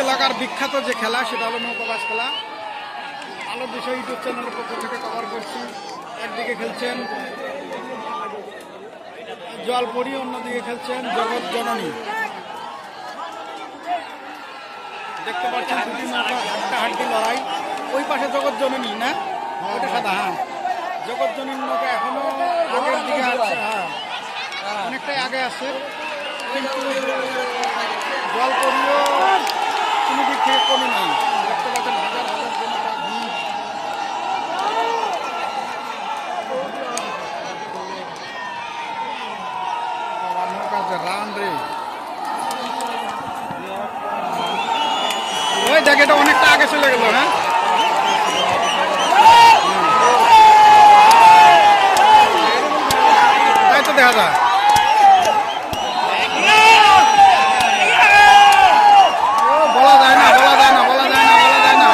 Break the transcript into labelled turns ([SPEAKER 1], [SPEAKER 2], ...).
[SPEAKER 1] এলাকার বিখ্যাত যে খেলা সেটা হলো নৌকাবাস খেলা। আলোর দিশা ইউটিউব চ্যানেলের পক্ষ থেকে কভার করছি। একদিকে খেলছেন জলপরি, অন্যদিকে খেলছেন জগৎ জননী। দেখতে পাচ্ছেন দুটি নৌকা হাড্ডাহাড্ডি লড়াই। ওই পাশে জগৎ জননী না, ওইটা সাদা। হ্যাঁ, জগৎ জননীর নৌকা এখনো আগের দিকে আছে। হ্যাঁ, অনেকটাই আগে আছে, কিন্তু জলপরিও কোনো দিক থেকে কমে নাই। দেখতে পাচ্ছেন হাজার হাজার জনতা ভিড়। নৌকা যে রান রে, ওই দেখ এটা অনেকটা আগে চলে গেল। হ্যাঁ, তাই তো দেখা যায়। বলা যায় না, বলা যায় না, বলা যায় না, বলা যায় না।